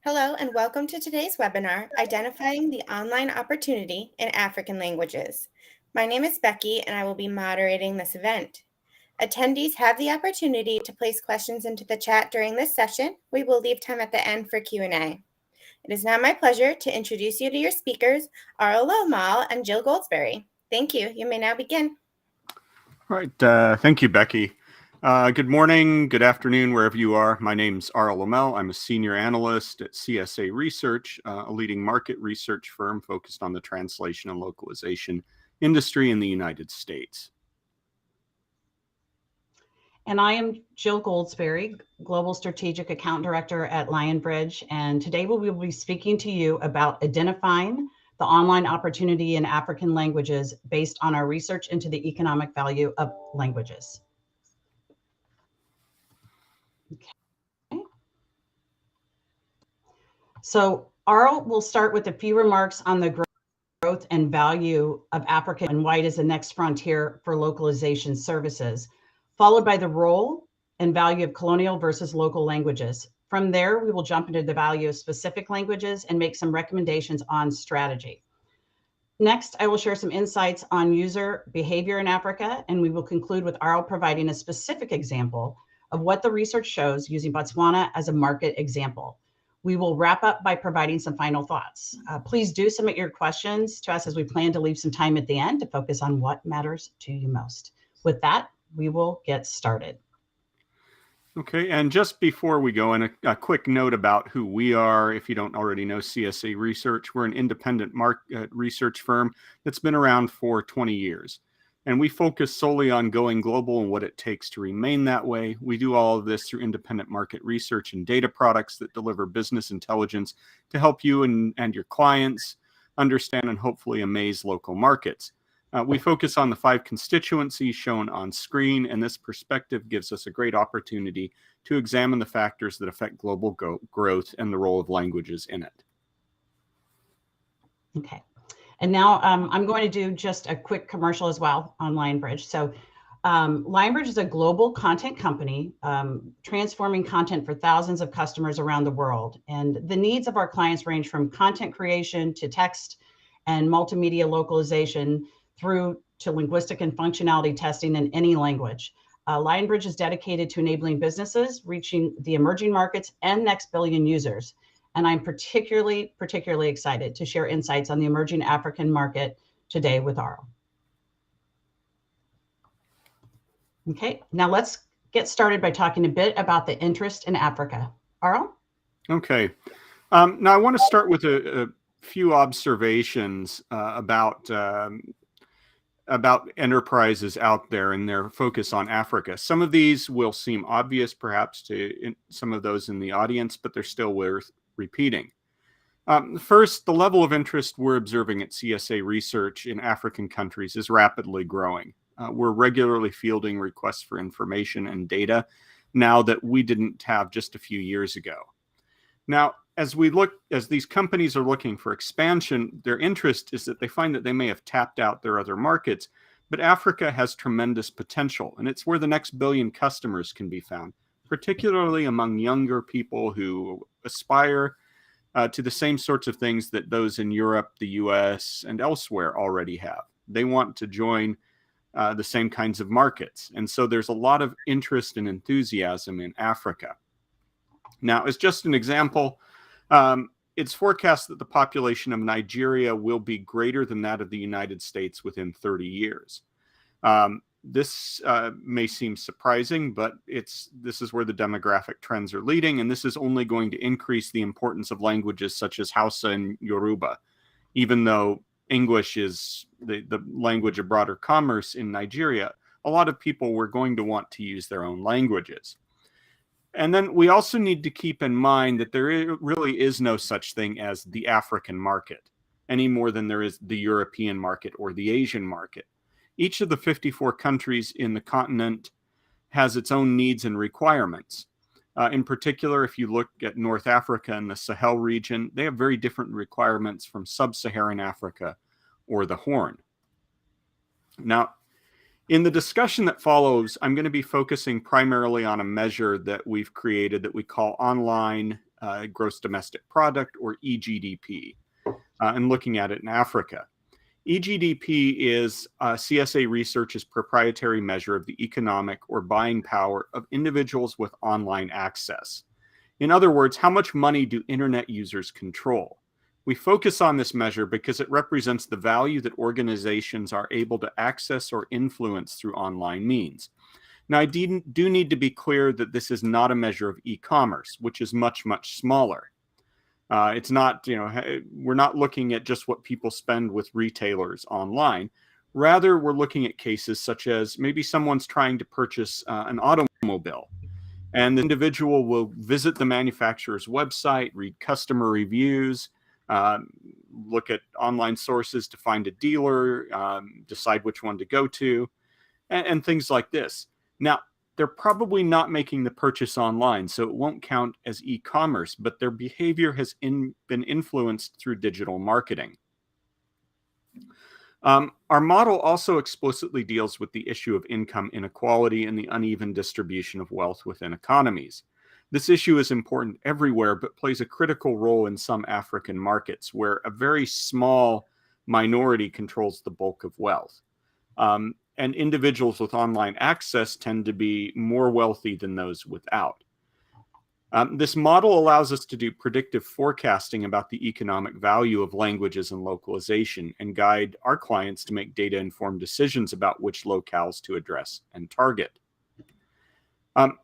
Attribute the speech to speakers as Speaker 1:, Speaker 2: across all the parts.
Speaker 1: Hello and welcome to today's webinar, Identifying the Online Opportunity in African Languages. My name is Becky and I will be moderating this event. Attendees have the opportunity to place questions into the chat during this session. We will leave time at the end for Q&A. It is now my pleasure to introduce you to your speakers, Arlo Mal and Jill Goldsberry. Thank you. You may now begin.
Speaker 2: All right. Thank you, Becky. Good morning, good afternoon, wherever you are. My name's Ara Lamel. I'm a senior analyst at CSA Research, a leading market research firm focused on the translation and localization industry in the United States.
Speaker 3: And I am Jill Goldsberry, Global Strategic Account Director at Lionbridge. And today we will be speaking to you about identifying the online opportunity in African languages based on our research into the economic value of languages. Okay. So Arl will start with a few remarks on the growth and value of Africa and why it is the next frontier for localization services, followed by the role and value of colonial versus local languages. From there, we will jump into the value of specific languages and make some recommendations on strategy. Next, I will share some insights on user behavior in Africa, and we will conclude with Arl providing a specific example of what the research shows using Botswana as a market example. We will wrap up by providing some final thoughts. Please do submit your questions to us as we plan to leave some time at the end to focus on what matters to you most. With that, we will get started.
Speaker 2: Okay, and just before we go, and a quick note about who we are, if you don't already know CSA Research, we're an independent market research firm that's been around for 20 years. And we focus solely on going global and what it takes to remain that way. We do all of this through independent market research and data products that deliver business intelligence to help you and your clients understand and hopefully amaze local markets. We focus on the 5 constituencies shown on screen, and this perspective gives us a great opportunity to examine the factors that affect global growth and the role of languages in it.
Speaker 3: Okay. And now I'm going to do just a quick commercial as well on Lionbridge. So Lionbridge is a global content company transforming content for thousands of customers around the world. And the needs of our clients range from content creation to text and multimedia localization through to linguistic and functionality testing in any language. Lionbridge is dedicated to enabling businesses reaching the emerging markets and next billion users. And I'm particularly excited to share insights on the emerging African market today with Arl. Okay, now let's get started by talking a bit about the interest in Africa. Arl?
Speaker 2: Okay, now I want to start with a few observations about enterprises out there and their focus on Africa. Some of these will seem obvious perhaps to some of those in the audience, but they're still worth repeating. First, the level of interest we're observing at CSA Research in African countries is rapidly growing. We're regularly fielding requests for information and data now that we didn't have just a few years ago. Now, as these companies are looking for expansion, their interest is that they find that they may have tapped out their other markets, but Africa has tremendous potential, and it's where the next billion customers can be found, particularly among younger people who aspire to the same sorts of things that those in Europe, the US, and elsewhere already have. They want to join the same kinds of markets. And so there's a lot of interest and enthusiasm in Africa. Now, as just an example, it's forecast that the population of Nigeria will be greater than that of the United States within 30 years. This may seem surprising, but this is where the demographic trends are leading, and this is only going to increase the importance of languages such as Hausa and Yoruba. Even though English is the language of broader commerce in Nigeria, a lot of people were going to want to use their own languages. And then we also need to keep in mind that there really is no such thing as the African market, any more than there is the European market or the Asian market. Each of the 54 countries in the continent has its own needs and requirements. In particular, if you look at North Africa and the Sahel region, they have very different requirements from sub-Saharan Africa or the Horn. Now, in the discussion that follows, I'm going to be focusing primarily on a measure that we've created that we call online gross domestic product, or EGDP, and looking at it in Africa. EGDP is CSA Research's proprietary measure of the economic or buying power of individuals with online access. In other words, how much money do internet users control? We focus on this measure because it represents the value that organizations are able to access or influence through online means. Now, I do need to be clear that this is not a measure of e-commerce, which is much, much smaller. It's not, we're not looking at just what people spend with retailers online. Rather, we're looking at cases such as maybe someone's trying to purchase an automobile, and the individual will visit the manufacturer's website, read customer reviews, look at online sources to find a dealer, decide which one to go to, and things like this. Now, they're probably not making the purchase online, so it won't count as e-commerce, but their behavior has been influenced through digital marketing. Our model also explicitly deals with the issue of income inequality and the uneven distribution of wealth within economies. This issue is important everywhere, but plays a critical role in some African markets where a very small minority controls the bulk of wealth. And individuals with online access tend to be more wealthy than those without. This model allows us to do predictive forecasting about the economic value of languages and localization and guide our clients to make data-informed decisions about which locales to address and target.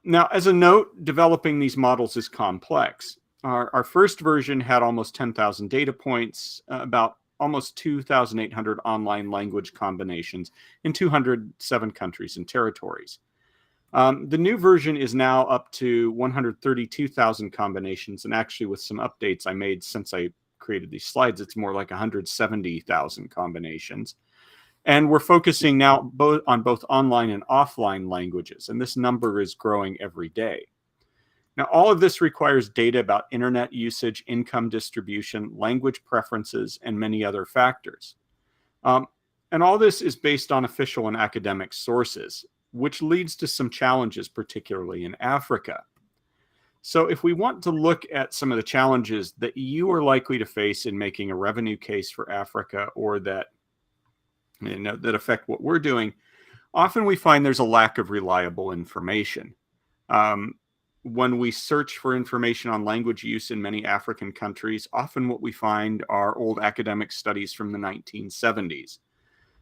Speaker 2: Now, as a note, developing these models is complex. Our first version had almost 10,000 data points, about almost 2,800 online language combinations in 207 countries and territories. The new version is now up to 132,000 combinations, and actually with some updates I made since I created these slides, it's more like 170,000 combinations. And we're focusing now on both online and offline languages, and this number is growing every day. Now, all of this requires data about internet usage, income distribution, language preferences, and many other factors. And all this is based on official and academic sources, which leads to some challenges, particularly in Africa. So if we want to look at some of the challenges that you are likely to face in making a revenue case for Africa, or that, that affect what we're doing, often we find there's a lack of reliable information. When we search for information on language use in many African countries, often what we find are old academic studies from the 1970s.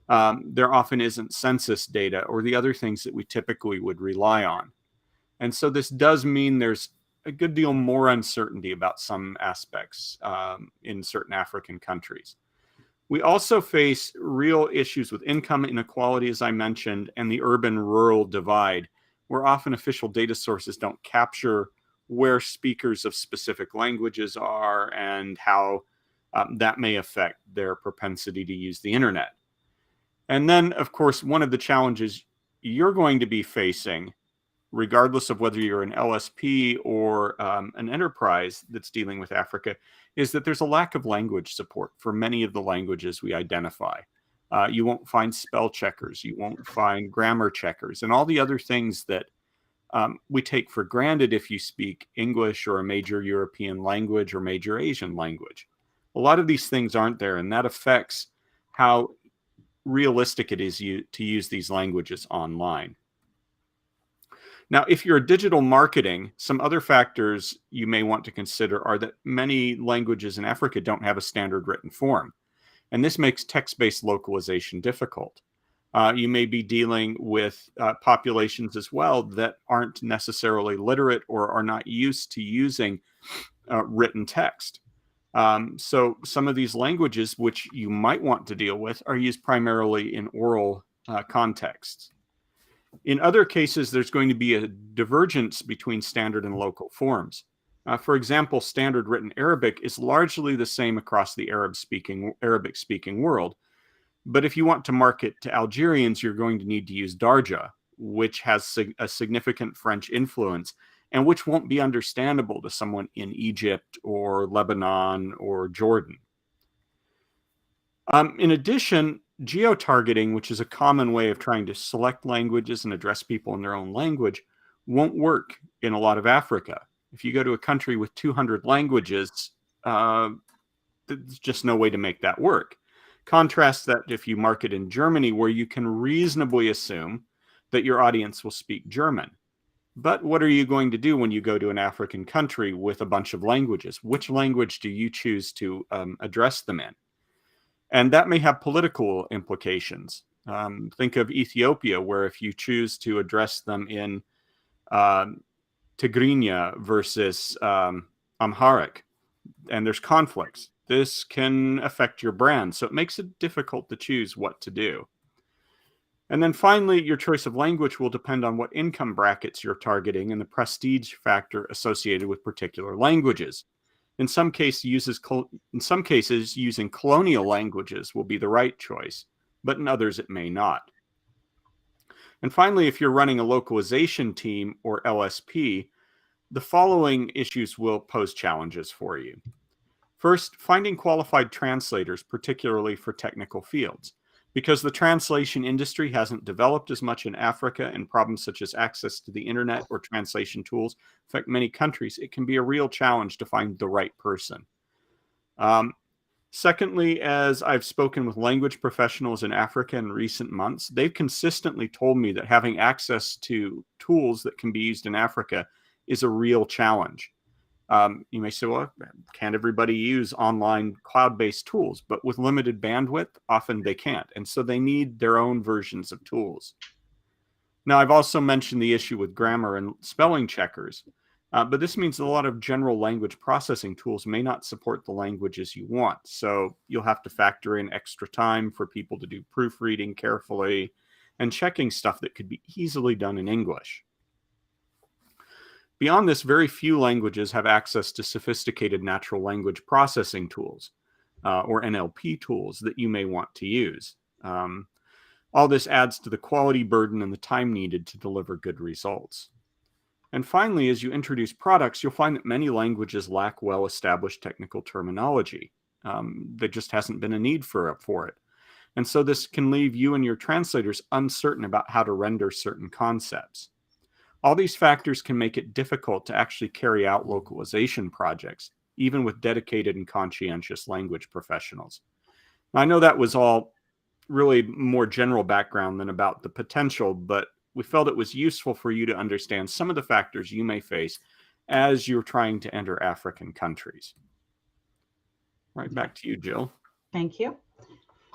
Speaker 2: There often isn't census data or the other things that we typically would rely on. And so this does mean there's a good deal more uncertainty about some aspects in certain African countries. We also face real issues with income inequality, as I mentioned, and the urban-rural divide, where often official data sources don't capture where speakers of specific languages are and how that may affect their propensity to use the internet. And then, of course, one of the challenges you're going to be facing, regardless of whether you're an LSP or an enterprise that's dealing with Africa, is that there's a lack of language support for many of the languages we identify. You won't find spell checkers, you won't find grammar checkers, and all the other things that we take for granted if you speak English or a major European language or major Asian language. A lot of these things aren't there, and that affects how realistic it is to use these languages online. Now, if you're digital marketing, some other factors you may want to consider are that many languages in Africa don't have a standard written form, and this makes text-based localization difficult. You may be dealing with populations as well that aren't necessarily literate or are not used to using written text. So some of these languages, which you might want to deal with, are used primarily in oral contexts. In other cases, there's going to be a divergence between standard and local forms. For example, standard written Arabic is largely the same across the Arabic-speaking world. But if you want to market to Algerians, you're going to need to use Darja, which has a significant French influence, and which won't be understandable to someone in Egypt or Lebanon or Jordan. In addition, geo-targeting, which is a common way of trying to select languages and address people in their own language, won't work in a lot of Africa. If you go to a country with 200 languages, there's just no way to make that work. Contrast that if you market in Germany, where you can reasonably assume that your audience will speak German. But what are you going to do when you go to an African country with a bunch of languages? Which language do you choose to address them in? And that may have political implications. Think of Ethiopia, where if you choose to address them in Tigrinya versus Amharic, and there's conflicts, this can affect your brand. So it makes it difficult to choose what to do. And then finally, your choice of language will depend on what income brackets you're targeting and the prestige factor associated with particular languages. In some cases, using colonial languages will be the right choice, but in others, it may not. And finally, if you're running a localization team or LSP, the following issues will pose challenges for you. First, finding qualified translators, particularly for technical fields. Because the translation industry hasn't developed as much in Africa, and problems such as access to the internet or translation tools affect many countries, it can be a real challenge to find the right person. Secondly, as I've spoken with language professionals in Africa in recent months, they've consistently told me that having access to tools that can be used in Africa is a real challenge. You may say, well, can't everybody use online cloud-based tools? But with limited bandwidth, often they can't. And so they need their own versions of tools. Now, I've also mentioned the issue with grammar and spelling checkers, but this means a lot of general language processing tools may not support the languages you want. So you'll have to factor in extra time for people to do proofreading carefully and checking stuff that could be easily done in English. Beyond this, very few languages have access to sophisticated natural language processing tools or NLP tools that you may want to use. All this adds to the quality burden and the time needed to deliver good results. And finally, as you introduce products, you'll find that many languages lack well-established technical terminology. There just hasn't been a need for it. And so this can leave you and your translators uncertain about how to render certain concepts. All these factors can make it difficult to actually carry out localization projects, even with dedicated and conscientious language professionals. Now, I know that was all really more general background than about the potential, but we felt it was useful for you to understand some of the factors you may face as you're trying to enter African countries. Right, back to you, Jill.
Speaker 3: Thank you.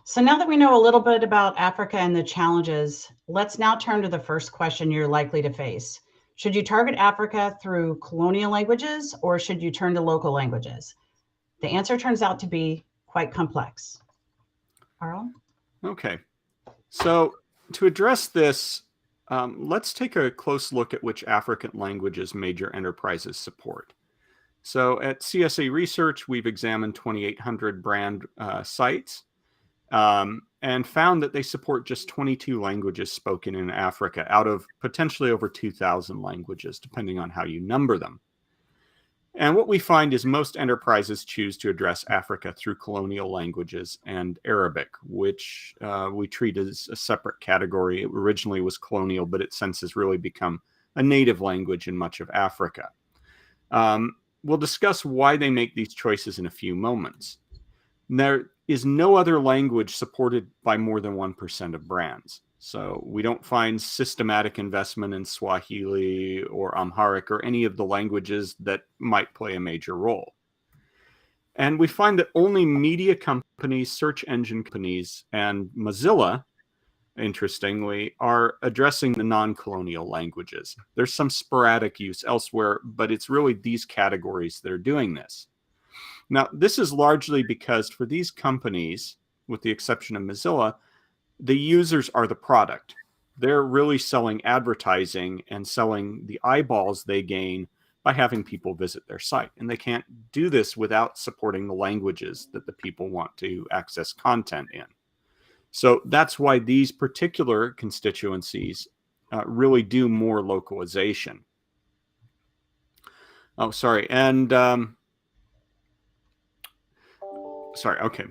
Speaker 3: So now that we know a little bit about Africa and the challenges, let's now turn to the first question you're likely to face. Should you target Africa through colonial languages, or should you turn to local languages? The answer turns out to be quite complex. Carl?
Speaker 2: Okay. So to address this, let's take a close look at which African languages major enterprises support. So at CSA Research, we've examined 2,800 brand sites and found that they support just 22 languages spoken in Africa out of potentially over 2,000 languages, depending on how you number them. And what we find is most enterprises choose to address Africa through colonial languages and Arabic, which we treat as a separate category. It originally was colonial, but it since has really become a native language in much of Africa. We'll discuss why they make these choices in a few moments. There is no other language supported by more than 1% of brands. So we don't find systematic investment in Swahili or Amharic or any of the languages that might play a major role. And we find that only media companies, search engine companies, and Mozilla, interestingly, are addressing the non-colonial languages. There's some sporadic use elsewhere, but it's really these categories that are doing this. Now, this is largely because for these companies, with the exception of Mozilla, the users are the product. They're really selling advertising and selling the eyeballs they gain by having people visit their site. And they can't do this without supporting the languages that the people want to access content in. So that's why these particular constituencies really do more localization. Oh, sorry. And sorry, okay.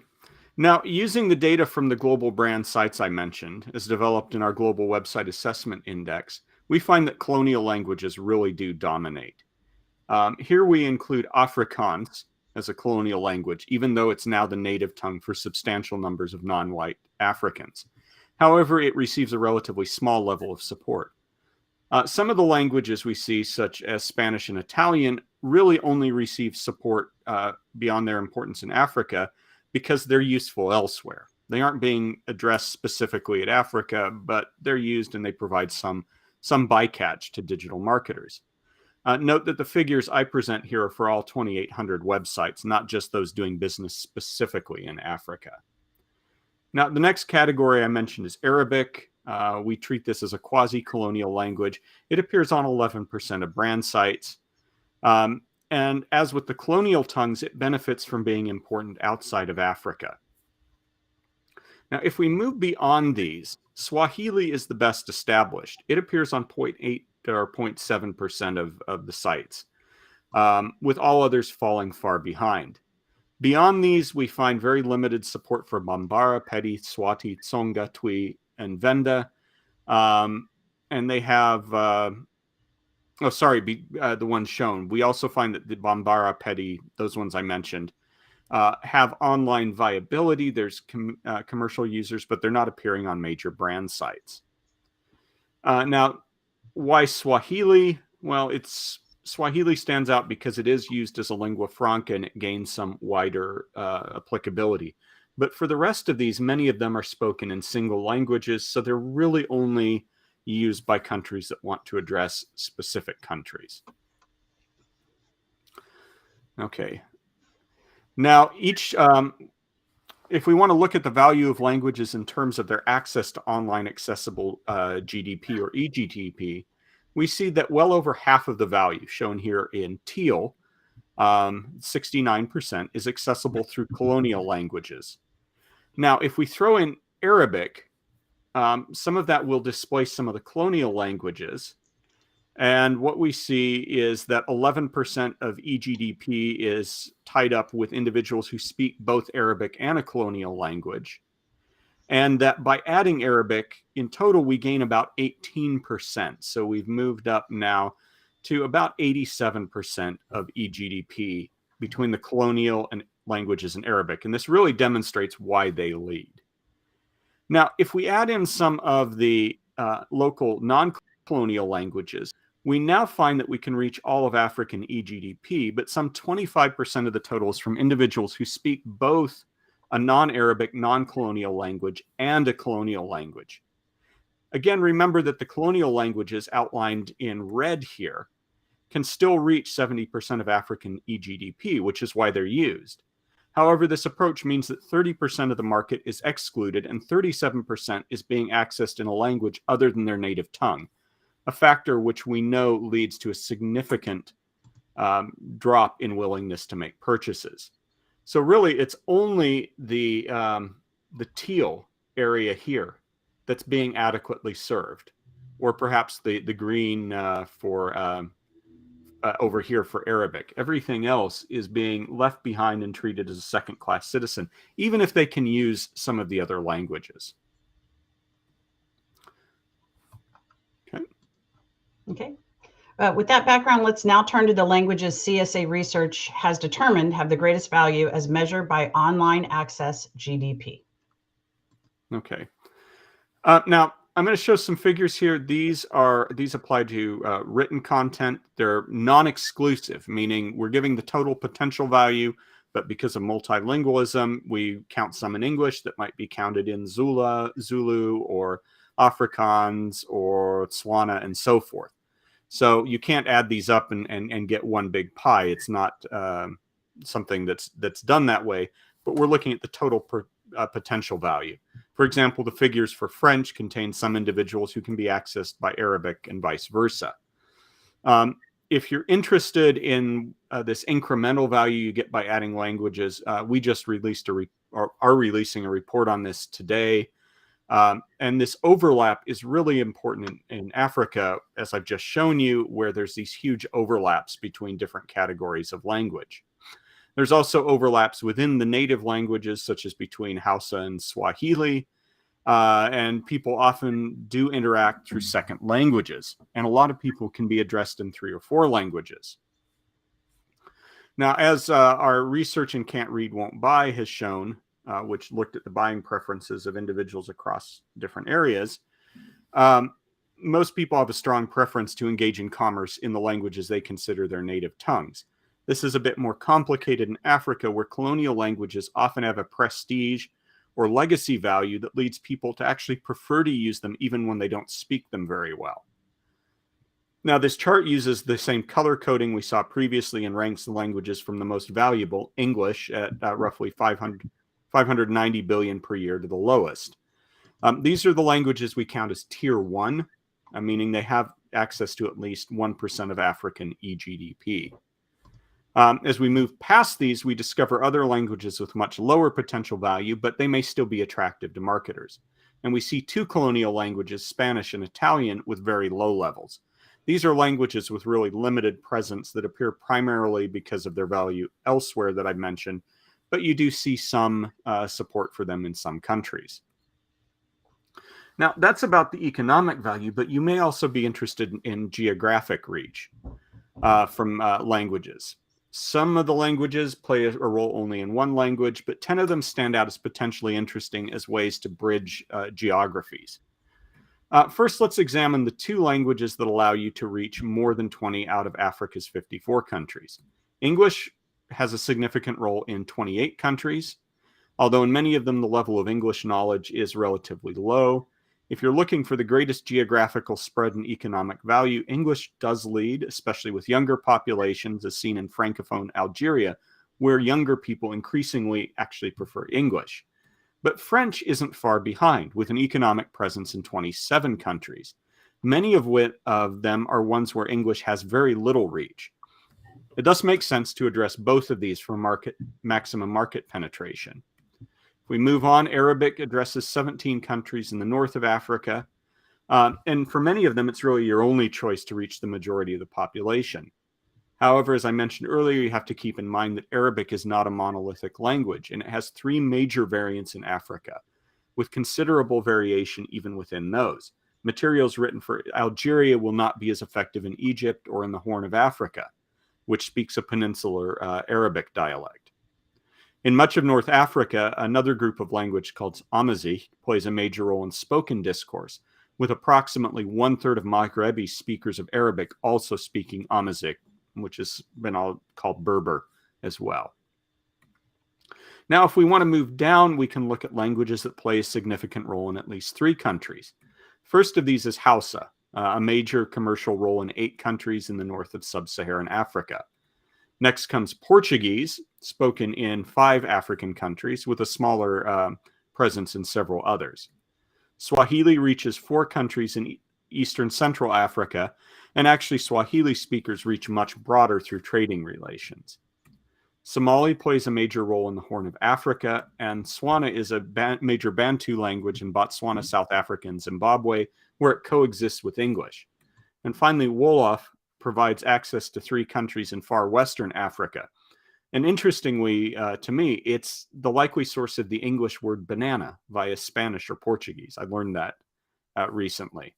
Speaker 2: Now, using the data from the global brand sites I mentioned, as developed in our Global Website Assessment Index, we find that colonial languages really do dominate. Here we include Afrikaans as a colonial language, even though it's now the native tongue for substantial numbers of non-white Africans. However, it receives a relatively small level of support. Some of the languages we see, such as Spanish and Italian, really only receive support beyond their importance in Africa because they're useful elsewhere. They aren't being addressed specifically at Africa, but they're used and they provide some bycatch to digital marketers. Note that the figures I present here are for all 2,800 websites, not just those doing business specifically in Africa. Now, the next category I mentioned is Arabic. We treat this as a quasi-colonial language. It appears on 11% of brand sites. And as with the colonial tongues, it benefits from being important outside of Africa. Now, if we move beyond these, Swahili is the best established. It appears on 0.8 or 0.7% of the sites, with all others falling far behind. Beyond these, we find very limited support for Bambara, Pedi, Swati, Tsonga, Twi, and Venda. And they have, the one shown. We also find that the Bambara, Pedi, those ones I mentioned, have online viability. There's commercial users, but they're not appearing on major brand sites. Now, why Swahili? Well, Swahili stands out because it is used as a lingua franca and it gains some wider applicability. But for the rest of these, many of them are spoken in single languages, so they're really only used by countries that want to address specific countries. Okay. Now, if we want to look at the value of languages in terms of their access to online accessible GDP or eGDP, we see that well over half of the value shown here in teal, 69%, is accessible through colonial languages. Now, if we throw in Arabic, some of that will displace some of the colonial languages. And what we see is that 11% of eGDP is tied up with individuals who speak both Arabic and a colonial language. And that by adding Arabic, in total, we gain about 18%. So we've moved up now to about 87% of eGDP between the colonial and languages and Arabic. And this really demonstrates why they lead. Now, if we add in some of the local non-colonial languages, we now find that we can reach all of African eGDP, but some 25% of the total is from individuals who speak both a non-Arabic, non-colonial language and a colonial language. Again, remember that the colonial languages outlined in red here can still reach 70% of African eGDP, which is why they're used. However, this approach means that 30% of the market is excluded and 37% is being accessed in a language other than their native tongue, a factor which we know leads to a significant drop in willingness to make purchases. So really, it's only the teal area here that's being adequately served, or perhaps the green for over here for Arabic. Everything else is being left behind and treated as a second-class citizen, even if they can use some of the other languages.
Speaker 3: Okay. With that background, let's now turn to the languages CSA Research has determined have the greatest value as measured by online access GDP.
Speaker 2: Okay. Now, I'm going to show some figures here. These apply to written content. They're non-exclusive, meaning we're giving the total potential value, but because of multilingualism, we count some in English that might be counted in Zulu, or Afrikaans, or Tswana, and so forth. So you can't add these up and get one big pie. It's not something that's done that way, but we're looking at the total potential value. For example, the figures for French contain some individuals who can be accessed by Arabic and vice versa. If you're interested in this incremental value you get by adding languages, we just released are releasing a report on this today. And this overlap is really important in Africa, as I've just shown you, where there's these huge overlaps between different categories of language. There's also overlaps within the native languages, such as between Hausa and Swahili, and people often do interact through second languages, and a lot of people can be addressed in 3 or 4 languages. Now, as our research in Can't Read, Won't Buy has shown, which looked at the buying preferences of individuals across different areas, most people have a strong preference to engage in commerce in the languages they consider their native tongues. This is a bit more complicated in Africa, where colonial languages often have a prestige or legacy value that leads people to actually prefer to use them even when they don't speak them very well. Now, this chart uses the same color coding we saw previously and ranks the languages from the most valuable, English, at roughly 590 billion per year, to the lowest. These are the languages we count as tier 1, meaning they have access to at least 1% of African eGDP. As we move past these, we discover other languages with much lower potential value, but they may still be attractive to marketers. And we see 2 colonial languages, Spanish and Italian, with very low levels. These are languages with really limited presence that appear primarily because of their value elsewhere that I've mentioned, but you do see some support for them in some countries. Now, that's about the economic value, but you may also be interested in geographic reach from languages. Some of the languages play a role only in one language, but 10 of them stand out as potentially interesting as ways to bridge geographies. First, let's examine the 2 languages that allow you to reach more than 20 out of Africa's 54 countries. English has a significant role in 28 countries, although in many of them the level of English knowledge is relatively low. If you're looking for the greatest geographical spread and economic value, English does lead, especially with younger populations, as seen in Francophone Algeria, where younger people increasingly actually prefer English. But French isn't far behind, with an economic presence in 27 countries. Many of them are ones where English has very little reach. It does make sense to address both of these for maximum market penetration. If we move on, Arabic addresses 17 countries in the north of Africa. And for many of them, it's really your only choice to reach the majority of the population. However, as I mentioned earlier, you have to keep in mind that Arabic is not a monolithic language, and it has 3 major variants in Africa, with considerable variation even within those. Materials written for Algeria will not be as effective in Egypt or in the Horn of Africa, which speaks a peninsular Arabic dialect. In much of North Africa, another group of language called Amazigh plays a major role in spoken discourse, with approximately 1/3 of Maghrebi speakers of Arabic also speaking Amazigh, which has been called Berber as well. Now, if we want to move down, we can look at languages that play a significant role in at least 3 countries. First of these is Hausa, a major commercial role in 8 countries in the north of sub-Saharan Africa. Next comes Portuguese, spoken in 5 African countries, with a smaller presence in several others. Swahili reaches 4 countries in Eastern Central Africa, and actually Swahili speakers reach much broader through trading relations. Somali plays a major role in the Horn of Africa, and Swana is a major Bantu language in Botswana, South Africa, and Zimbabwe, where it coexists with English. And finally, Wolof provides access to 3 countries in far Western Africa. And interestingly, to me, it's the likely source of the English word banana via Spanish or Portuguese. I learned that recently.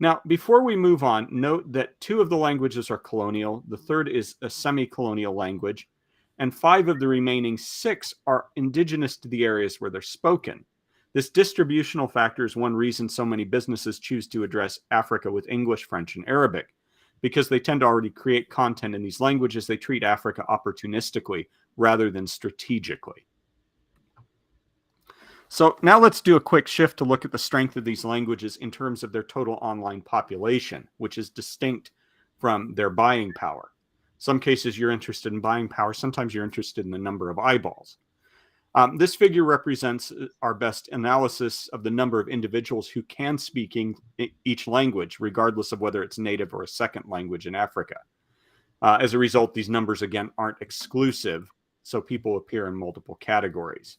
Speaker 2: Now, before we move on, note that 2 of the languages are colonial, the 3rd is a semi-colonial language, and 5 of the remaining 6 are indigenous to the areas where they're spoken. This distributional factor is one reason so many businesses choose to address Africa with English, French, and Arabic. Because they tend to already create content in these languages, they treat Africa opportunistically rather than strategically. So now let's do a quick shift to look at the strength of these languages in terms of their total online population, which is distinct from their buying power. Some cases you're interested in buying power, sometimes you're interested in the number of eyeballs. This figure represents our best analysis of the number of individuals who can speak each language, regardless of whether it's native or a second language in Africa. As a result, these numbers, again, aren't exclusive, so people appear in multiple categories.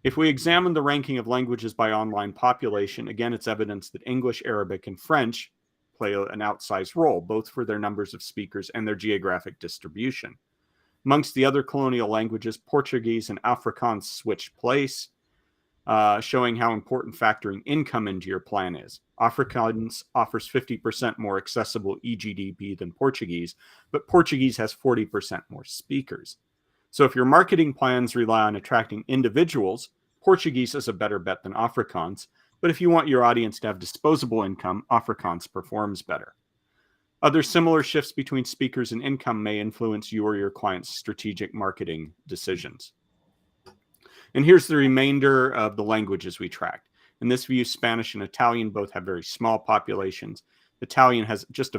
Speaker 2: If we examine the ranking of languages by online population, again, it's evidence that English, Arabic, and French play an outsized role, both for their numbers of speakers and their geographic distribution. Amongst the other colonial languages, Portuguese and Afrikaans switch place. showing how important factoring income into your plan is. Afrikaans offers 50% more accessible eGDP than Portuguese, but Portuguese has 40% more speakers. So if your marketing plans rely on attracting individuals, Portuguese is a better bet than Afrikaans. But if you want your audience to have disposable income, Afrikaans performs better. Other similar shifts between speakers and income may influence you or your client's strategic marketing decisions. And here's the remainder of the languages we tracked. In this view, Spanish and Italian both have very small populations. Italian has just a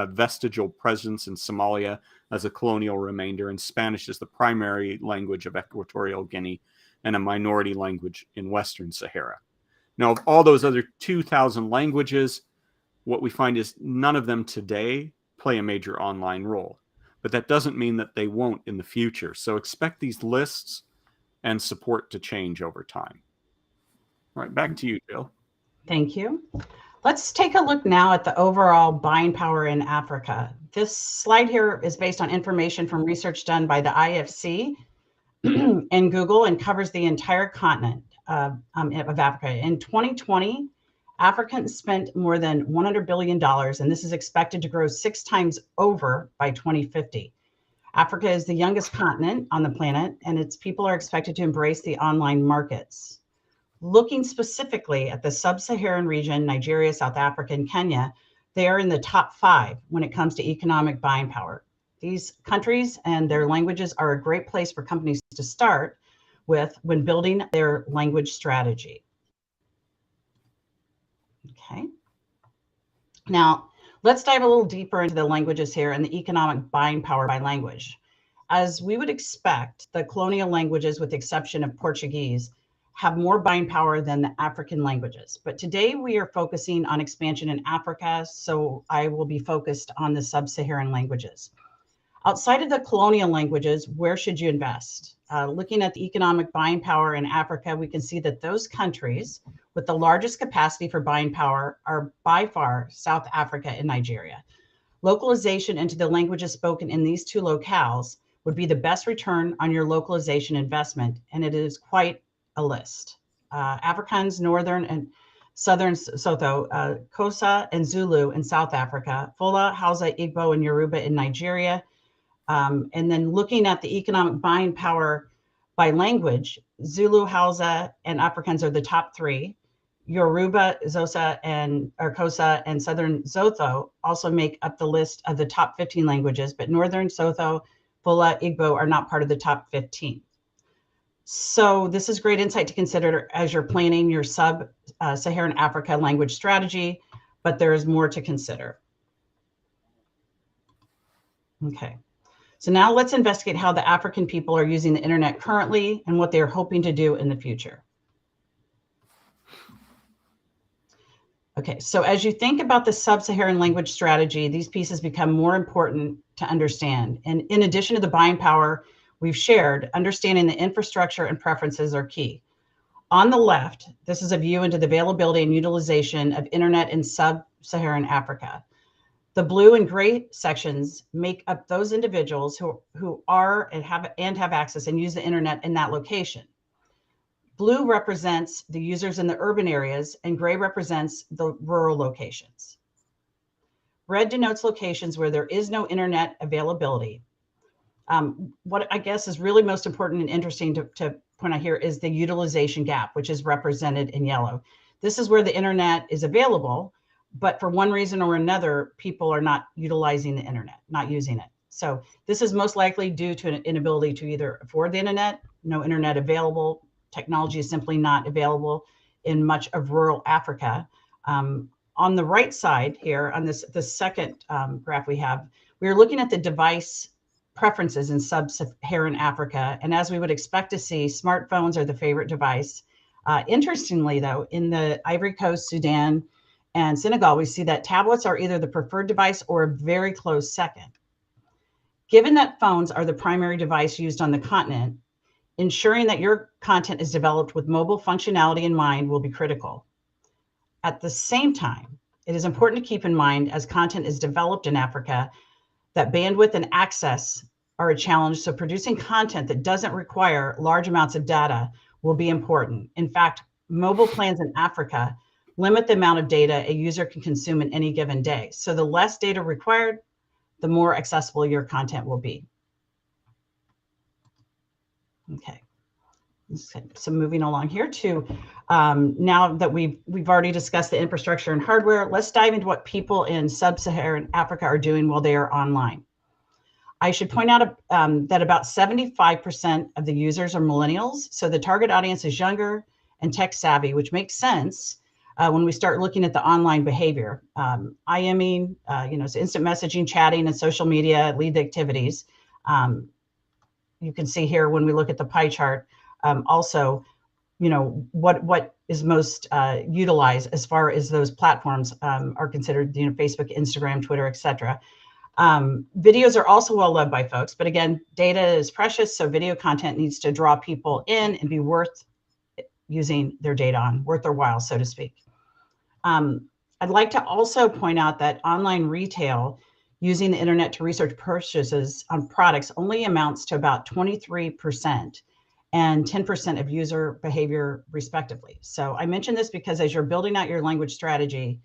Speaker 2: vestigial presence in Somalia as a colonial remainder, and Spanish is the primary language of Equatorial Guinea and a minority language in Western Sahara. Now, of all those other 2,000 languages, what we find is none of them today play a major online role. But that doesn't mean that they won't in the future. So expect these lists and support to change over time. All right, back to you, Jill.
Speaker 3: Thank you. Let's take a look now at the overall buying power in Africa. This slide here is based on information from research done by the IFC and Google and covers the entire continent of Africa. In 2020, Africans spent more than $100 billion, and this is expected to grow 6 times over by 2050. Africa is the youngest continent on the planet, and its people are expected to embrace the online markets. Looking specifically at the sub-Saharan region, Nigeria, South Africa, and Kenya, they are in the top 5 when it comes to economic buying power. These countries and their languages are a great place for companies to start with when building their language strategy. Okay. Now, let's dive a little deeper into the languages here and the economic buying power by language. As we would expect, the colonial languages, with the exception of Portuguese, have more buying power than the African languages. But today we are focusing on expansion in Africa, so I will be focused on the sub-Saharan languages. Outside of the colonial languages, where should you invest? Looking at the economic buying power in Africa, we can see that those countries with the largest capacity for buying power are by far South Africa and Nigeria. Localization into the languages spoken in these 2 locales would be the best return on your localization investment, and it is quite a list. Afrikaans, Northern and Southern Sotho, Xhosa and Zulu in South Africa, Fola, Hausa, Igbo, and Yoruba in Nigeria. And then looking at the economic buying power by language, Zulu, Hausa, and Afrikaans are the top 3. Yoruba, Xhosa, and Xhosa and Southern Sotho also make up the list of the top 15 languages, but Northern Sotho, Fola, Igbo are not part of the top 15. So this is great insight to consider as you're planning your sub-Saharan Africa language strategy, but there is more to consider. Okay, so now let's investigate how the African people are using the internet currently and what they are hoping to do in the future. Okay, so as you think about the sub-Saharan language strategy, these pieces become more important to understand. And in addition to the buying power we've shared, understanding the infrastructure and preferences are key. On the left, this is a view into the availability and utilization of internet in sub-Saharan Africa. The blue and gray sections make up those individuals who are and have access and use the internet in that location. Blue represents the users in the urban areas, and gray represents the rural locations. Red denotes locations where there is no internet availability. What I guess is really most important and interesting to point out here is the utilization gap, which is represented in yellow. This is where the internet is available, but for one reason or another, people are not utilizing the internet, not using it. So this is most likely due to an inability to either afford the internet, no internet available, technology is simply not available in much of rural Africa. On the right side here, on the second graph we have, we're looking at the device preferences in sub-Saharan Africa. And as we would expect to see, smartphones are the favorite device. Interestingly, though, in the Ivory Coast, Sudan, and Senegal, we see that tablets are either the preferred device or a very close second. Given that phones are the primary device used on the continent, ensuring that your content is developed with mobile functionality in mind will be critical. At the same time, it is important to keep in mind as content is developed in Africa that bandwidth and access are a challenge. So producing content that doesn't require large amounts of data will be important. In fact, mobile plans in Africa limit the amount of data a user can consume in any given day. So the less data required, the more accessible your content will be. Okay. So moving along here to now that we've already discussed the infrastructure and hardware, let's dive into what people in sub-Saharan Africa are doing while they are online. I should point out that about 75% of the users are millennials. So the target audience is younger and tech savvy, which makes sense when we start looking at the online behavior. IMing, so instant messaging, chatting, and social media lead the activities. You can see here when we look at the pie chart, also, what is most utilized as far as those platforms are considered, Facebook, Instagram, Twitter, etc. Videos are also well loved by folks, but again, data is precious, so video content needs to draw people in and be worth using their data on, worth their while, so to speak. I'd like to also point out that online retail using the internet to research purchases on products only amounts to about 23% and 10% of user behavior respectively. So I mention this because as you're building out your language strategy,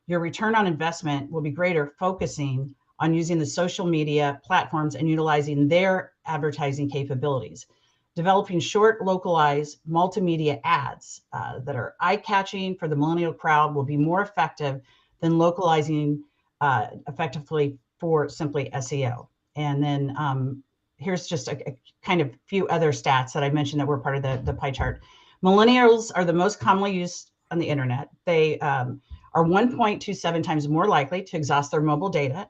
Speaker 3: your return on investment will be greater focusing on using the social media platforms and utilizing their advertising capabilities. Developing short, localized multimedia ads that are eye-catching for the millennial crowd will be more effective than localizing effectively for simply SEO. And then here's just a kind of few other stats that I mentioned that were part of the pie chart. Millennials are the most commonly used on the internet. They are 1.27 times more likely to exhaust their mobile data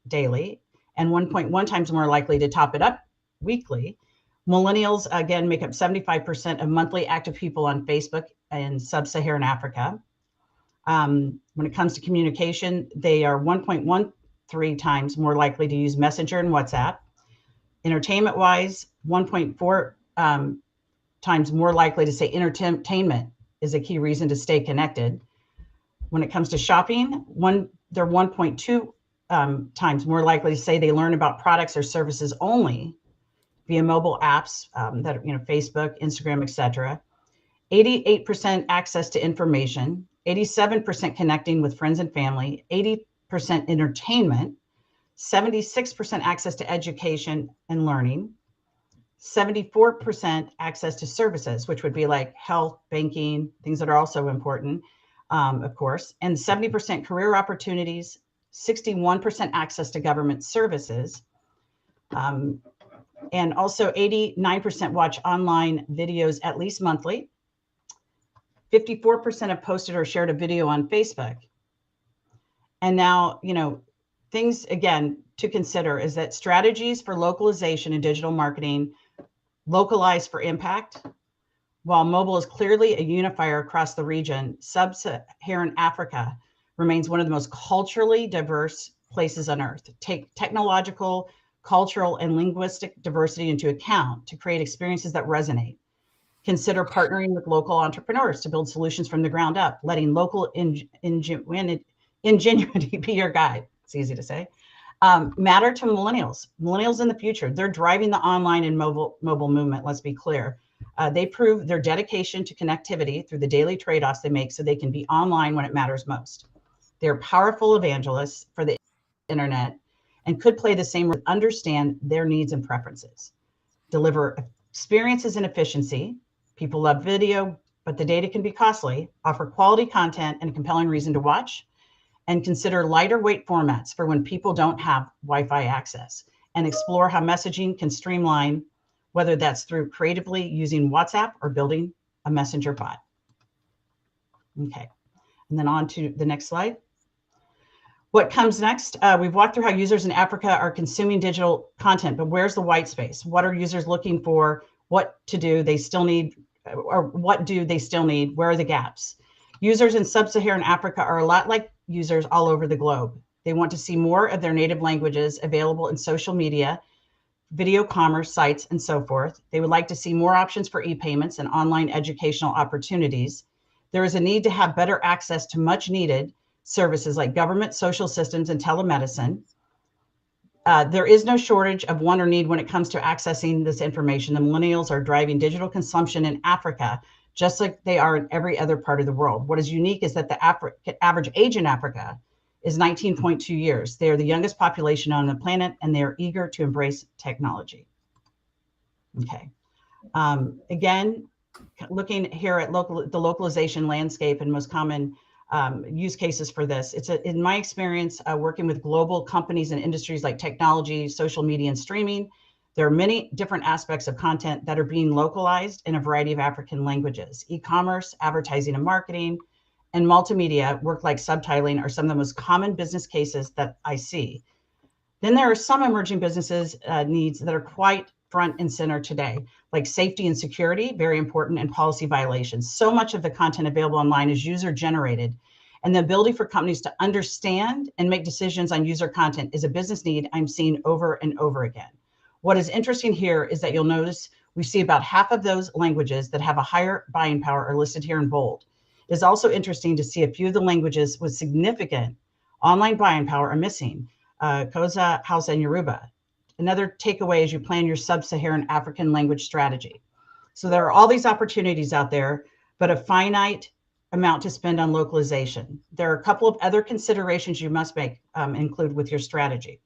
Speaker 3: daily and 1.1 times more likely to top it up weekly. Millennials, again, make up 75% of monthly active people on Facebook in sub-Saharan Africa. When it comes to communication, they are 1.13 times more likely to use Messenger and WhatsApp. Entertainment-wise, 1.4 times more likely to say entertainment is a key reason to stay connected. When it comes to shopping, they're 1.2 times more likely to say they learn about products or services only via mobile apps that Facebook, Instagram, etc. 88% access to information, 87% connecting with friends and family, 80% entertainment, 76% access to education and learning, 74% access to services, which would be like health, banking, things that are also important, of course, and 70% career opportunities, 61% access to government services, and also 89% watch online videos at least monthly. 54% have posted or shared a video on Facebook. And now, things, again, to consider is that strategies for localization and digital marketing localize for impact. While mobile is clearly a unifier across the region, sub-Saharan Africa remains one of the most culturally diverse places on earth. Take technological, cultural, and linguistic diversity into account to create experiences that resonate. Consider partnering with local entrepreneurs to build solutions from the ground up, letting local ingenuity be your guide. It's easy to say. Matter to millennials. Millennials in the future, they're driving the online and mobile movement, let's be clear. They prove their dedication to connectivity through the daily trade-offs they make so they can be online when it matters most. They're powerful evangelists for the internet and could play the same role, understand their needs and preferences. Deliver experiences and efficiency. People love video, but the data can be costly. Offer quality content and a compelling reason to watch. And consider lighter weight formats for when people don't have Wi-Fi access. And explore how messaging can streamline, whether that's through creatively using WhatsApp or building a messenger bot. Okay, and then on to the next slide. What comes next? We've walked through how users in Africa are consuming digital content, but where's the white space? What are users looking for? What to do they still need, or what do they still need? Where are the gaps? Users in sub-Saharan Africa are a lot like users all over the globe. They want to see more of their native languages available in social media, video commerce sites, and so forth. They would like to see more options for e-payments and online educational opportunities. There is a need to have better access to much needed services like government, social systems, and telemedicine. There is no shortage of want or need when it comes to accessing this information. The millennials are driving digital consumption in Africa, just like they are in every other part of the world. What is unique is that the average age in Africa is 19.2 years. They are the youngest population on the planet, and they are eager to embrace technology. Okay. Again, looking here at the localization landscape and most common use cases for this. In my experience, working with global companies and industries like technology, social media, and streaming, there are many different aspects of content that are being localized in a variety of African languages. E-commerce, advertising and marketing, and multimedia work like subtitling are some of the most common business cases that I see. Then there are some emerging businesses needs that are quite front and center today, like safety and security, very important, and policy violations. So much of the content available online is user generated, and the ability for companies to understand and make decisions on user content is a business need I'm seeing over and over again. What is interesting here is that you'll notice we see about half of those languages that have a higher buying power are listed here in bold. It is also interesting to see a few of the languages with significant online buying power are missing. Xhosa, Hausa, and Yoruba. Another takeaway as you plan your sub-Saharan African language strategy. So there are all these opportunities out there, but a finite amount to spend on localization. There are a couple of other considerations you must include with your strategy.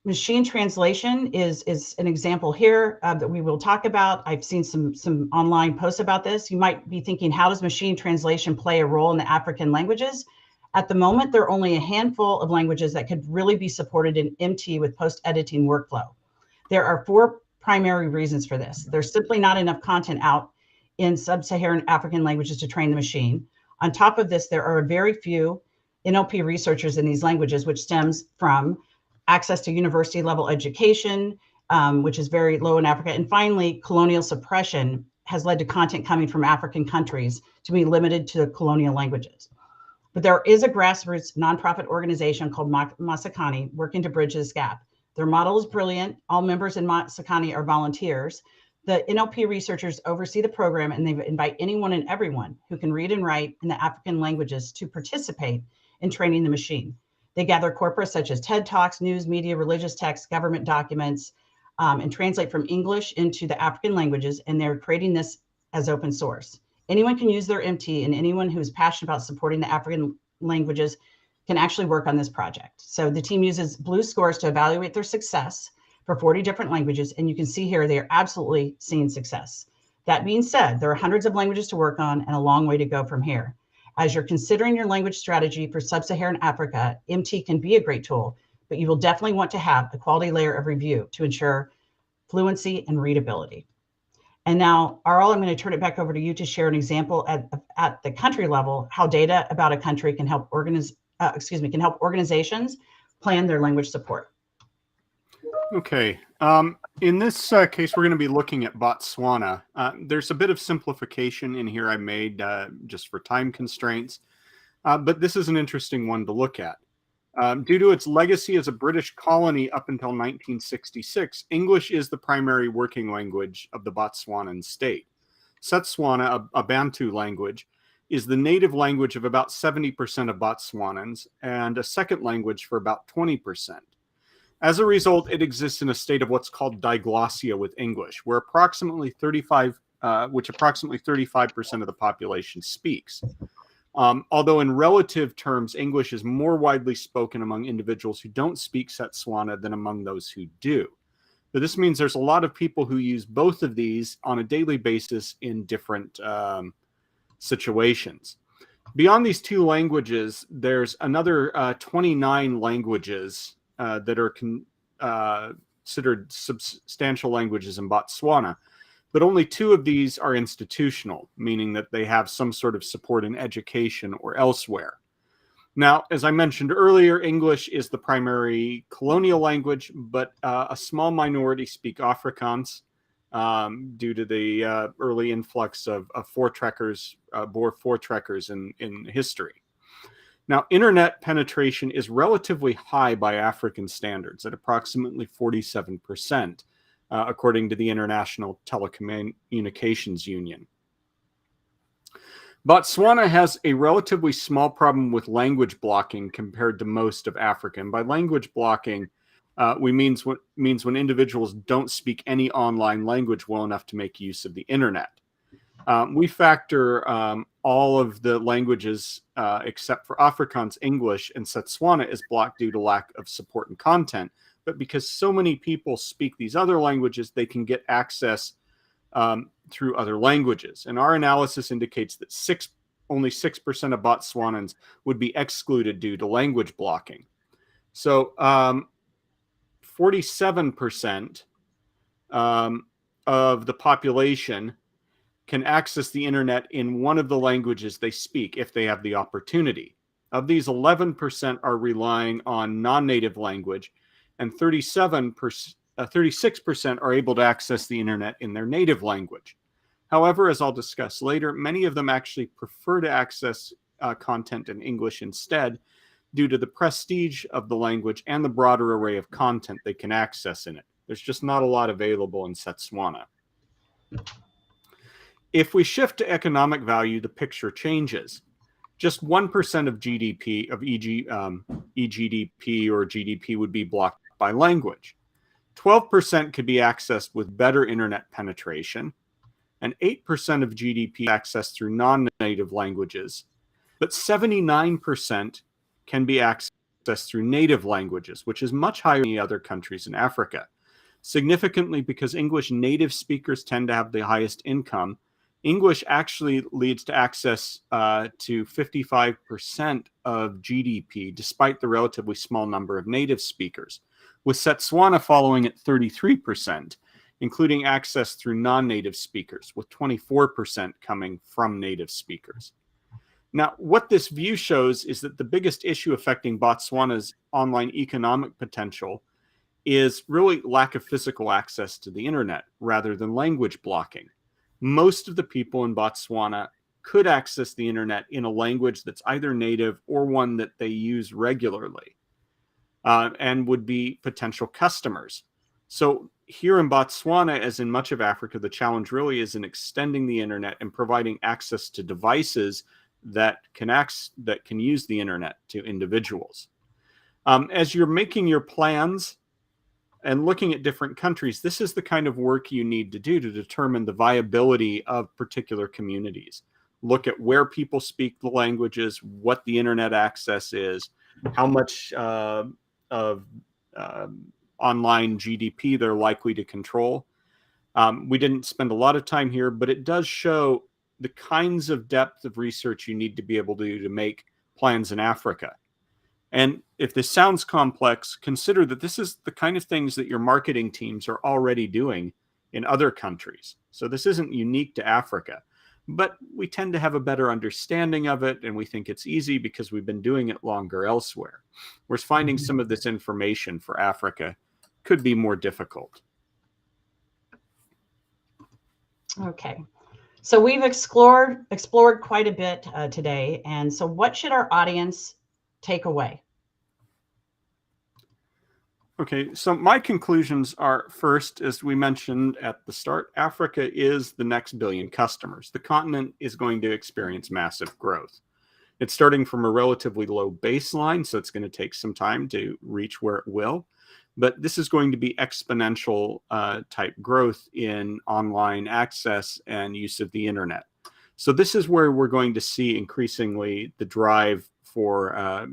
Speaker 3: Machine translation is an example here that we will talk about. I've seen some online posts about this. You might be thinking, how does machine translation play a role in the African languages? At the moment, there are only a handful of languages that could really be supported in MT with post-editing workflow. There are 4 primary reasons for this. There's simply not enough content out in sub-Saharan African languages to train the machine. On top of this, there are very few NLP researchers in these languages, which stems from access to university level education, which is very low in Africa. And finally, colonial suppression has led to content coming from African countries to be limited to colonial languages. But there is a grassroots nonprofit organization called Masakani working to bridge this gap. Their model is brilliant. All members in Masakani are volunteers. The NLP researchers oversee the program, and they invite anyone and everyone who can read and write in the African languages to participate in training the machine. They gather corpora such as TED Talks, news, media, religious texts, government documents, and translate from English into the African languages, and they're creating this as open source. Anyone can use their MT, and anyone who is passionate about supporting the African languages can actually work on this project. So the team uses Blue scores to evaluate their success for 40 different languages, and you can see here they are absolutely seeing success. That being said, there are hundreds of languages to work on and a long way to go from here. As you're considering your language strategy for sub-Saharan Africa, MT can be a great tool, but you will definitely want to have a quality layer of review to ensure fluency and readability. And now, Arl, I'm going to turn it back over to you to share an example at the country level, how data about a country can help organizations plan their language support.
Speaker 2: Okay. In this case, we're going to be looking at Botswana. There's a bit of simplification in here I made just for time constraints, but this is an interesting one to look at. Due to its legacy as a British colony up until 1966, English is the primary working language of the Botswanan state. Setswana, a Bantu language, is the native language of about 70% of Botswanans and a second language for about 20%. As a result, it exists in a state of what's called diglossia with English, where approximately 35% of the population speaks. Although in relative terms, English is more widely spoken among individuals who don't speak Setswana than among those who do. But this means there's a lot of people who use both of these on a daily basis in different situations. Beyond these 2 languages, there's another 29 languages that are considered substantial languages in Botswana. But only 2 of these are institutional, meaning that they have some sort of support in education or elsewhere. Now, as I mentioned earlier, English is the primary colonial language, but a small minority speak Afrikaans due to the early influx of Boer voortrekkers in history. Now, internet penetration is relatively high by African standards at approximately 47%. According to the International Telecommunications Union. Botswana has a relatively small problem with language blocking compared to most of Africa. And by language blocking, means when individuals don't speak any online language well enough to make use of the internet. We factor all of the languages except for Afrikaans, English, and Setswana is blocked due to lack of support and content. But because so many people speak these other languages, they can get access through other languages. And our analysis indicates that only 6% of Botswanans would be excluded due to language blocking. So 47% of the population can access the internet in one of the languages they speak if they have the opportunity. Of these, 11% are relying on non-native language, and 36% are able to access the internet in their native language. However, as I'll discuss later, many of them actually prefer to access content in English instead due to the prestige of the language and the broader array of content they can access in it. There's just not a lot available in Setswana. If we shift to economic value, the picture changes. Just 1% of GDP, eGDP or GDP would be blocked by language. 12% could be accessed with better internet penetration, and 8% of GDP accessed through non-native languages. But 79% can be accessed through native languages, which is much higher than other countries in Africa. Significantly, because English native speakers tend to have the highest income, English actually leads to access to 55% of GDP, despite the relatively small number of native speakers, with Setswana following at 33%, including access through non-native speakers, with 24% coming from native speakers. Now, what this view shows is that the biggest issue affecting Botswana's online economic potential is really lack of physical access to the internet rather than language blocking. Most of the people in Botswana could access the internet in a language that's either native or one that they use regularly and would be potential customers. So here in Botswana, as in much of Africa, the challenge really is in extending the internet and providing access to devices that can use the internet to individuals. As you're making your plans and looking at different countries, this is the kind of work you need to do to determine the viability of particular communities. Look at where people speak the languages, what the internet access is, how much of online GDP they're likely to control. We didn't spend a lot of time here, but it does show the kinds of depth of research you need to be able to do to make plans in Africa. And if this sounds complex, consider that this is the kind of things that your marketing teams are already doing in other countries. So this isn't unique to Africa, but we tend to have a better understanding of it, and we think it's easy because we've been doing it longer elsewhere. Whereas finding some of this information for Africa could be more difficult.
Speaker 3: Okay. So we've explored quite a bit today. And so what should our audience take away?
Speaker 2: Okay, so my conclusions are, first, as we mentioned at the start, Africa is the next billion customers. The continent is going to experience massive growth. It's starting from a relatively low baseline, so it's going to take some time to reach where it will. But this is going to be exponential type growth in online access and use of the internet. So this is where we're going to see increasingly the drive for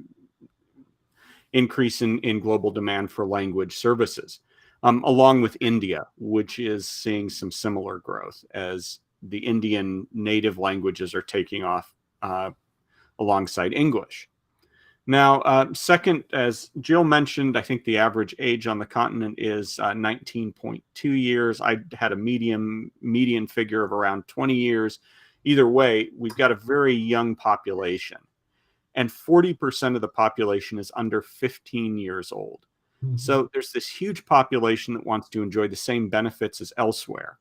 Speaker 2: increase in global demand for language services, along with India, which is seeing some similar growth as the Indian native languages are taking off alongside English. Now, second, as Jill mentioned, I think the average age on the continent is 19.2 years. I had a median figure of around 20 years. Either way, we've got a very young population. And 40% of the population is under 15 years old. Mm-hmm. So there's this huge population that wants to enjoy the same benefits as elsewhere.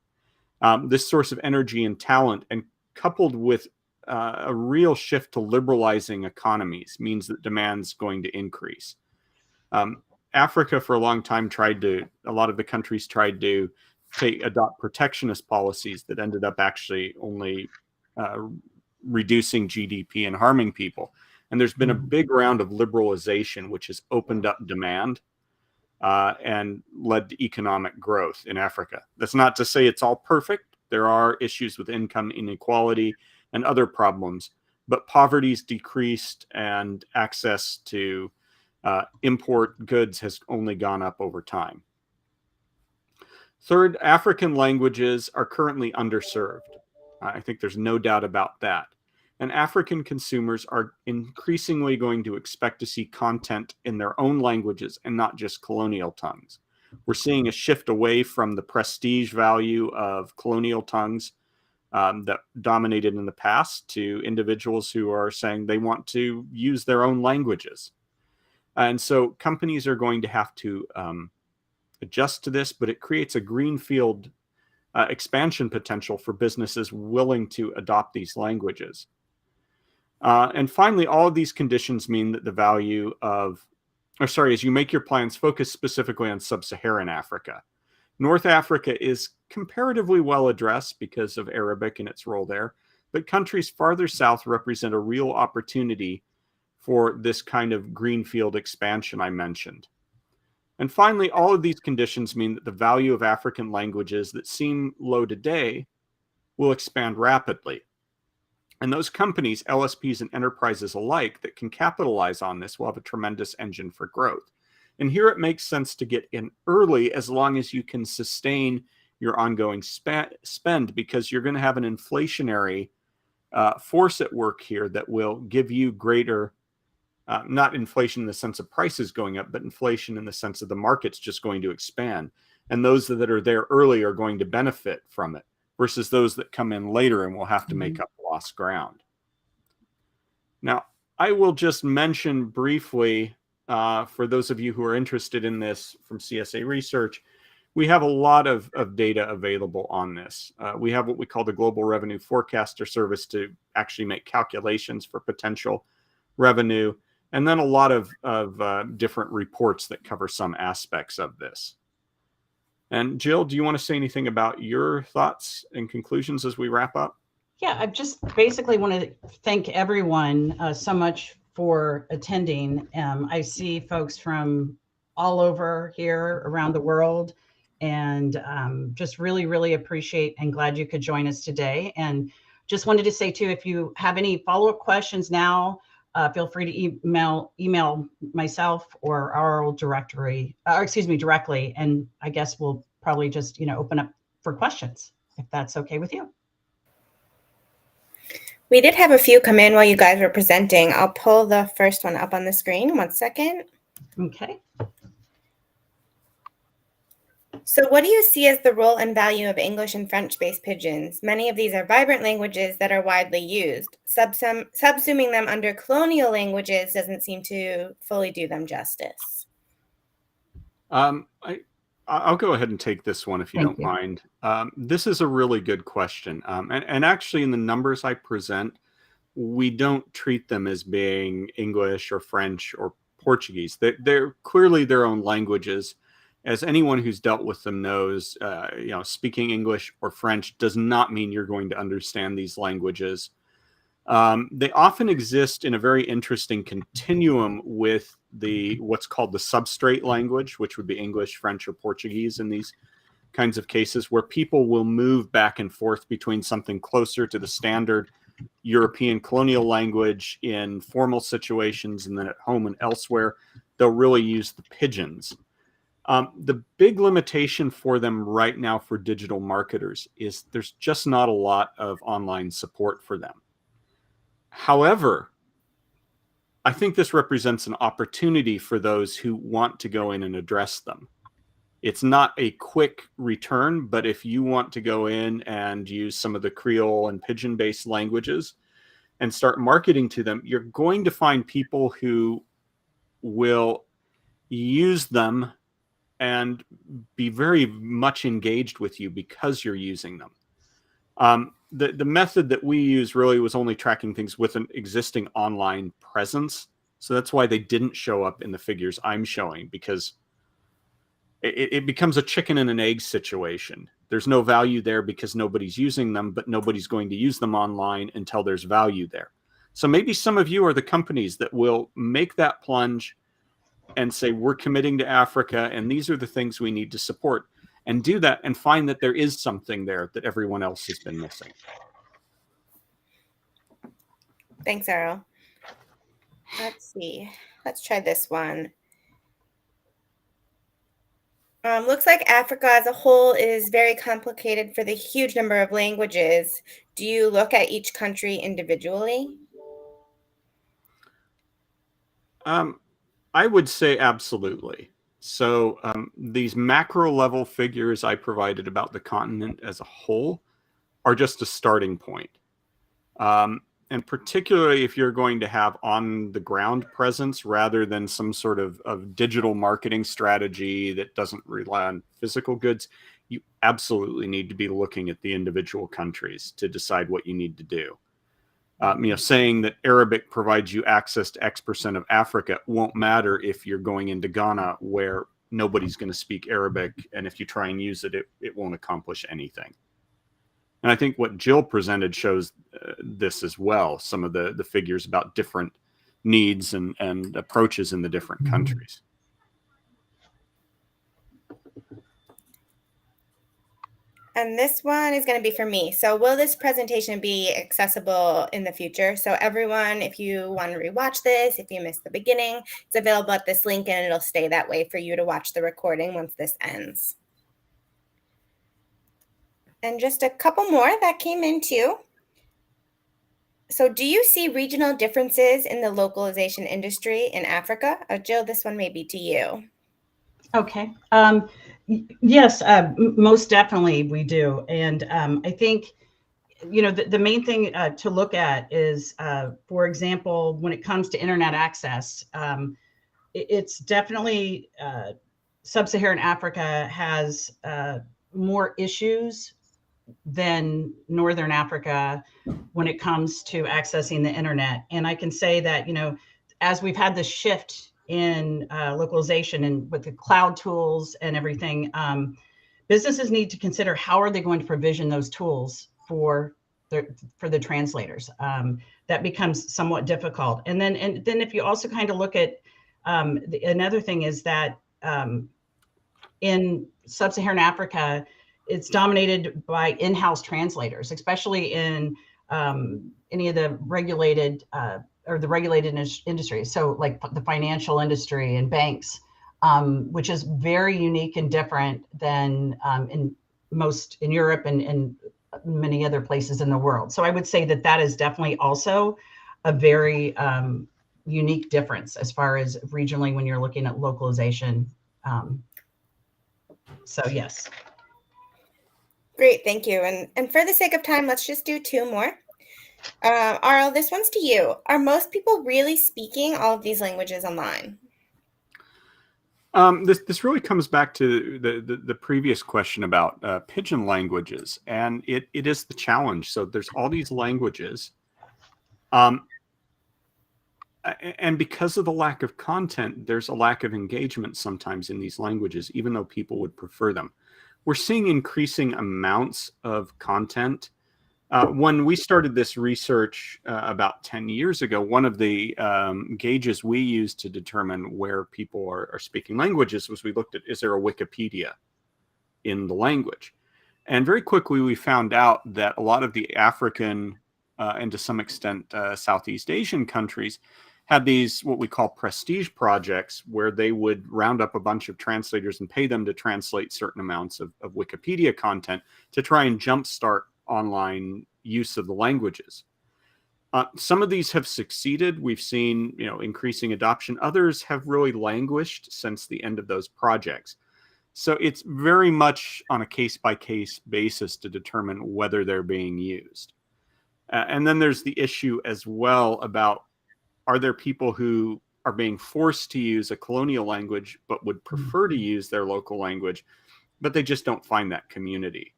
Speaker 2: This source of energy and talent, and coupled with a real shift to liberalizing economies, means that demand's going to increase. Africa, for a long time, a lot of the countries tried to adopt protectionist policies that ended up actually only reducing GDP and harming people. And there's been a big round of liberalization, which has opened up demand and led to economic growth in Africa. That's not to say it's all perfect. There are issues with income inequality and other problems, but poverty's decreased and access to import goods has only gone up over time. Third, African languages are currently underserved. I think there's no doubt about that. And African consumers are increasingly going to expect to see content in their own languages and not just colonial tongues. We're seeing a shift away from the prestige value of colonial tongues that dominated in the past to individuals who are saying they want to use their own languages. And so companies are going to have to adjust to this, but it creates a greenfield expansion potential for businesses willing to adopt these languages. And finally, all of these conditions mean that the value of, as you make your plans, focus specifically on sub-Saharan Africa. North Africa is comparatively well addressed because of Arabic and its role there, but countries farther south represent a real opportunity for this kind of greenfield expansion I mentioned. And finally, all of these conditions mean that the value of African languages that seem low today will expand rapidly. And those companies, LSPs and enterprises alike, that can capitalize on this will have a tremendous engine for growth. And here it makes sense to get in early as long as you can sustain your ongoing spend, because you're going to have an inflationary force at work here that will give you greater, not inflation in the sense of prices going up, but inflation in the sense of the market's just going to expand. And those that are there early are going to benefit from it, versus those that come in later and will have to make up lost ground. Now, I will just mention briefly, for those of you who are interested in this from CSA Research, we have a lot of data available on this. We have what we call the Global Revenue Forecaster Service to actually make calculations for potential revenue, and then a lot of different reports that cover some aspects of this. And Jill, do you want to say anything about your thoughts and conclusions as we wrap up?
Speaker 3: Yeah, I just basically want to thank everyone so much for attending. I see folks from all over here around the world, and just really, really appreciate and glad you could join us today. And just wanted to say too, if you have any follow-up questions now, feel free to email myself or our directory, directly. And I guess we'll probably just, open up for questions, if that's okay with you.
Speaker 1: We did have a few come in while you guys were presenting. I'll pull the first one up on the screen. 1 second.
Speaker 3: Okay.
Speaker 1: So what do you see as the role and value of English and French-based pidgins? Many of these are vibrant languages that are widely used. Subsuming them under colonial languages doesn't seem to fully do them justice.
Speaker 2: I'll go ahead and take this one if you don't mind. This is a really good question. And actually in the numbers I present, we don't treat them as being English or French or Portuguese. They're clearly their own languages. As anyone who's dealt with them knows, speaking English or French does not mean you're going to understand these languages. They often exist in a very interesting continuum with what's called the substrate language, which would be English, French, or Portuguese in these kinds of cases, where people will move back and forth between something closer to the standard European colonial language in formal situations, and then at home and elsewhere, they'll really use the pidgins. The big limitation for them right now for digital marketers is there's just not a lot of online support for them. However, I think this represents an opportunity for those who want to go in and address them. It's not a quick return, but if you want to go in and use some of the Creole and Pidgin-based languages and start marketing to them, you're going to find people who will use them and be very much engaged with you because you're using them. The method that we use really was only tracking things with an existing online presence. So that's why they didn't show up in the figures I'm showing, because it becomes a chicken and an egg situation. There's no value there because nobody's using them, but nobody's going to use them online until there's value there. So maybe some of you are the companies that will make that plunge and say, we're committing to Africa, and these are the things we need to support, and do that and find that there is something there that everyone else has been missing.
Speaker 1: Thanks, Earl. Let's see. Let's try this one. Looks like Africa as a whole is very complicated for the huge number of languages. Do you look at each country individually?
Speaker 2: I would say absolutely. So these macro level figures I provided about the continent as a whole are just a starting point. And particularly if you're going to have on the ground presence rather than some sort of digital marketing strategy that doesn't rely on physical goods, you absolutely need to be looking at the individual countries to decide what you need to do. Saying that Arabic provides you access to X% of Africa won't matter if you're going into Ghana where nobody's going to speak Arabic, and if you try and use it, it won't accomplish anything. And I think what Jill presented shows this as well, some of the figures about different needs and approaches in the different countries.
Speaker 1: And this one is going to be for me. So will this presentation be accessible in the future? So everyone, if you want to rewatch this, if you missed the beginning, it's available at this link and it'll stay that way for you to watch the recording once this ends. And just a couple more that came in too. So do you see regional differences in the localization industry in Africa? Jill, this one may be to you.
Speaker 3: Okay. Yes, most definitely we do. And I think, the main thing to look at is, for example, when it comes to internet access, it's definitely sub-Saharan Africa has more issues than Northern Africa when it comes to accessing the internet. And I can say that, as we've had this shift in localization and with the cloud tools and everything, businesses need to consider how are they going to provision those tools for the translators. That becomes somewhat difficult. And then if you also kind of look at another thing is that in sub-Saharan Africa, it's dominated by in-house translators, especially in any of the regulated industries. So like the financial industry and banks, which is very unique and different than in Europe and many other places in the world. So I would say that is definitely also a very unique difference as far as regionally when you're looking at localization. So yes.
Speaker 1: Great, thank you. And for the sake of time, let's just do two more. Arl, this one's to you. Are most people really speaking all of these languages online?
Speaker 2: This really comes back to the previous question about Pigeon languages, and it is the challenge. So there's all these languages, and because of the lack of content, there's a lack of engagement sometimes in these languages, even though people would prefer them. We're seeing increasing amounts of content. When we started this research about 10 years ago, one of the gauges we used to determine where people are speaking languages was we looked at, is there a Wikipedia in the language? And very quickly we found out that a lot of the African and to some extent Southeast Asian countries had these what we call prestige projects where they would round up a bunch of translators and pay them to translate certain amounts of Wikipedia content to try and jumpstart online use of the languages. Some of these have succeeded. We've seen, increasing adoption. Others have really languished since the end of those projects. So it's very much on a case-by-case basis to determine whether they're being used. And then there's the issue as well about, are there people who are being forced to use a colonial language but would prefer to use their local language, but they just don't find that community?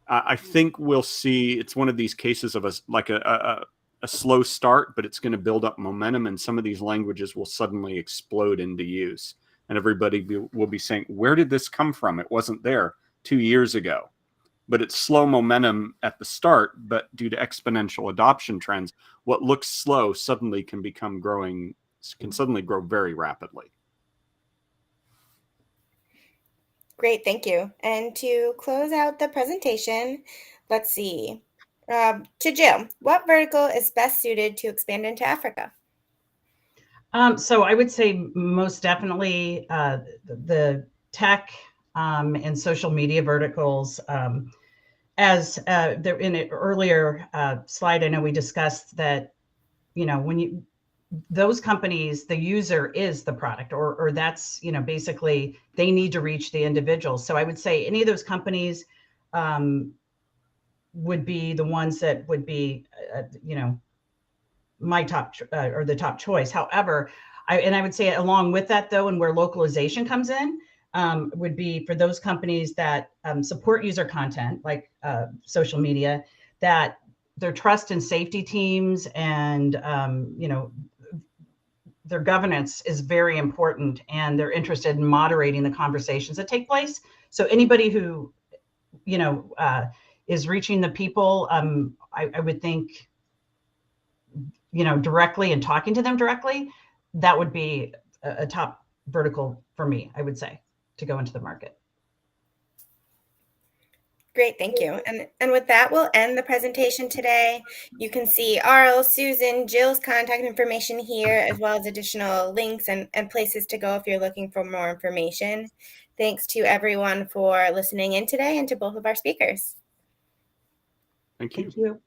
Speaker 2: I think we'll see, it's one of these cases of a slow start, but it's going to build up momentum, and some of these languages will suddenly explode into use. And everybody will be saying, where did this come from? It wasn't there 2 years ago. but it's slow momentum at the start, but due to exponential adoption trends, what looks slow suddenly can suddenly grow very rapidly.
Speaker 1: Great, thank you. And to close out the presentation, let's see. To Jill, what vertical is best suited to expand into Africa?
Speaker 3: So I would say most definitely the tech and social media verticals. As there in an earlier slide, I know we discussed that, when those companies, the user is the product, or that's, basically they need to reach the individual. So I would say any of those companies would be the ones that would be, my top or the top choice. However, I would say along with that though, and where localization comes in, would be for those companies that support user content, like social media, that their trust and safety teams and their governance is very important, and they're interested in moderating the conversations that take place. So anybody who is reaching the people, I would think, directly and talking to them directly, that would be a top vertical for me, I would say, to go into the market.
Speaker 1: Great, thank you. And with that, we'll end the presentation today. You can see Arl, Susan, Jill's contact information here, as well as additional links and places to go if you're looking for more information. Thanks to everyone for listening in today and to both of our speakers.
Speaker 2: Thank you.
Speaker 3: Thank you.